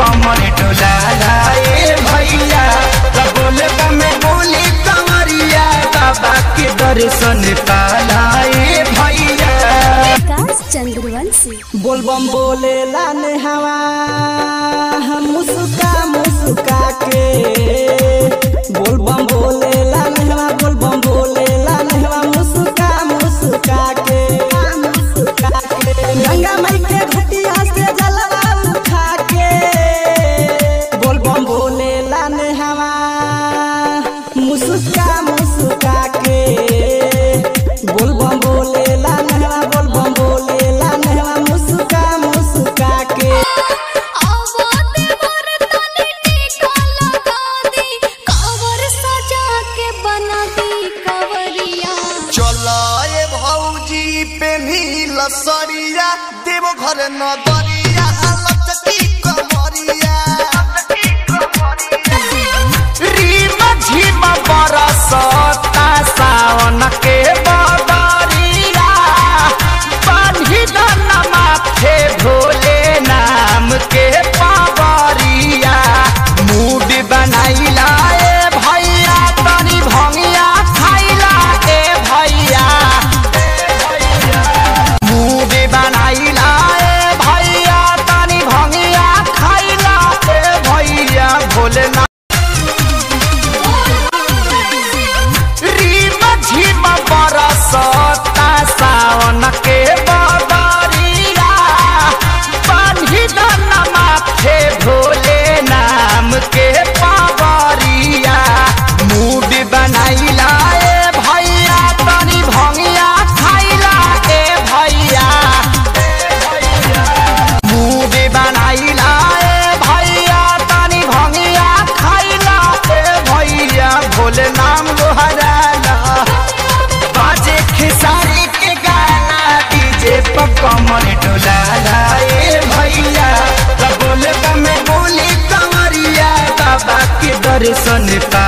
कमर डोला लाए भैया बोले में बोली कमरिया बाबा के दर्शन पालाए भैया। चंद्रवंशी बोलबम बोले लाने हवा मुस्का मुस्का के बोलबम बोले लाने हवा बोलबम बोले लाने हवा मुस्का मुस्का के गंगा माई के घटिया से जलवा उठा के बोलबम बोले लाने हवा मुस्का मुस्का के बोलबम बोले लाने हवा बोलबम बोले लाने हवा मुस्का मुस्का के। सरिया देव घर नगरिया लचकी कमरिया रीम झिम बरसता सावन के बदरिया बांधी दन माथे भोले नाम के पावरिया मूड बनाइला ए भैया तनी भंगिया खाइला ए भैया मूड बनाइला ए भैया तनी भंगिया खाइला ए भैया भोलेनाथ रीम झिम बरसता सावन के बदरिया बांधी दन माथे भोले नाम के पावरिया मूड बनाइला ए भैया तनी भंगिया खाइला ए भैया मूड बनाइला ए भैया तनी भंगिया खाइला ए भैया भोले नाम गोहराला बाजे खेसारी के गाना डीजे पर कमर डोला ए भैया बोले में बोली कमरिया बाबा के दर्शन पा